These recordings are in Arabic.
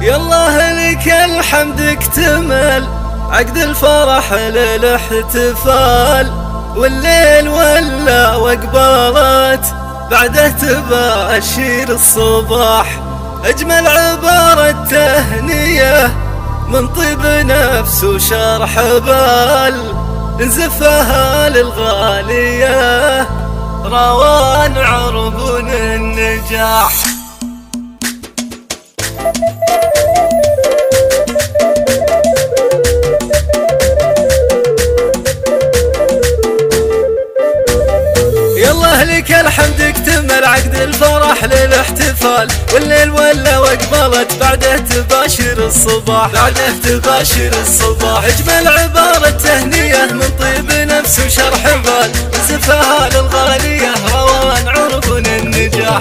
يالله لك الحمد اكتمل عقد الفرح للاحتفال، والليل ولا واقبلت بعده تباشر الصباح. اجمل عبارة تهنية من طيب نفس وشرح بال، نزفها للغالية روان عربون النجاح. يالله لك الحمد اكتمل عقد الفرح للاحتفال، والليل ولا واقبلت بعده تباشر الصباح. اجمل عبارة تهنية من طيب نفس وشرح بال، نزفها للغالية روان عربون النجاح.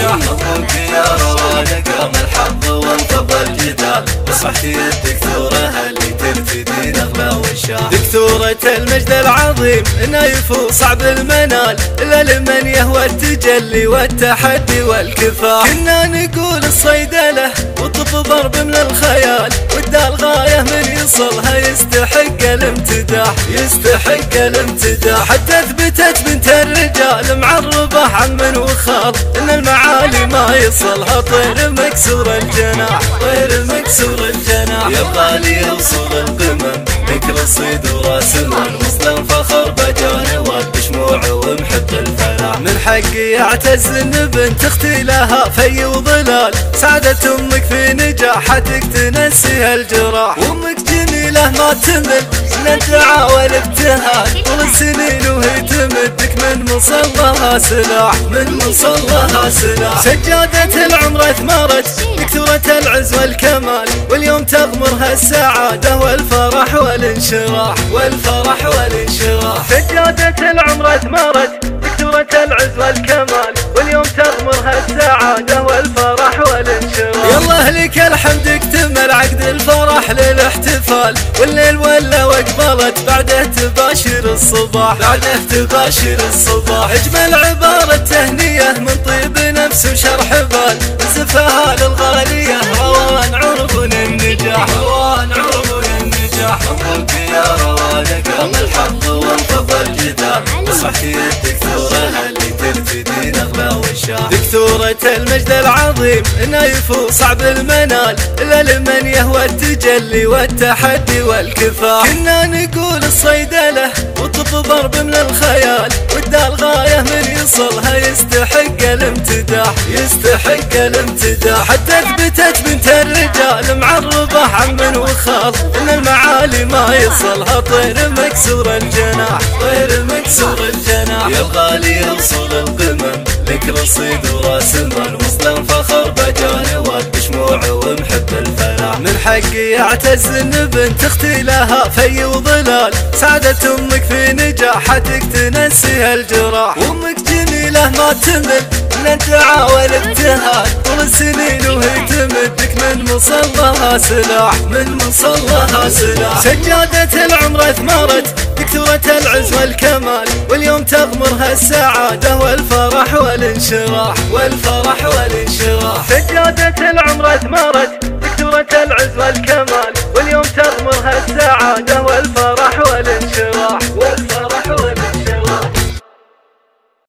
مبروك يا روان قام الحظ وانقضى الجدال، اصبحتي الدكتورة اللي ترتدي نغمة وشال. دكتورة المجد العظيم نايف وصعب المنال، الا لمن يهوى التجلي والتحدي والكفاح. كنا نقول الصيدلة وطب ضرب من الخيال، والدال غاية من يصلها يستحق الامتداح. حتى اثبتت بنت الرجال معربة عم وخال، ان المعالي ما يصلها طير مكسور الجناح. يبغى لي يوصل القمم لك رصيد وراس المال، وصل الفخر بجاني وبشموع ومحب الفلاح. من حقي اعتز ان بنت اختي لها في وظلال، سعادة امك في نجاحتك تنسيها الجراح. وامك جميلة ما تمل من الدعاء والابتهال، طول السنين وهي تمدك من مصلها سلاح. سجادة العمر اثمرت دكتورة العز والكمال، واليوم تغمرها السعادة والفرح والانشراح. سجادة العمر اثمرت دكتورة العز والكمال، واليوم تغمرها السعادة والفرح والانشراح. يالله لك الحمد اكتمل عقد الفرح للاحتفال، والليل ولا واقبلت بعده تباشر الصباح. اجمل عبارة تهنية من طيب نفس وشرح بال، نزفها للغالية روان عربون النجاح. مبروك يا روان قام الحظ وانقضى الجدال، اصبحتي الدكتورة اللي ترتدي نغمة وشال. دكتورة المجد العظيم نايف وصعب المنال، الا لمن يهوى التجلي والتحدي والكفاح. كنا نقول الصيدلة وطب ضرب من الخيال، والدال غاية من يصلها يستحق الامتداح. حتى اثبتت بنت الرجال معربة عم وخال، ان المعالي ما يصلها طير مكسور الجناح. يبغى لي يوصل القمم لك رصيد وراس المال، وصل الفخر بجاني وبشموع ومحب الفلاح. من حقي اعتز ان بنت اختي لها في وظلال، سعادة امك في نجاحتك تنسيها الجراح. وامك جميلة ما تمل من الدعاء والابتهال، طول السنين وهي تمدك من مصلها سلاح. سجادة العمر اثمرت دكتورة العز والكمال، واليوم تغمرها السعادة والفرح والانشراح. سجادة العمر اثمرت دكتورة العز والكمال، واليوم تغمرها السعادة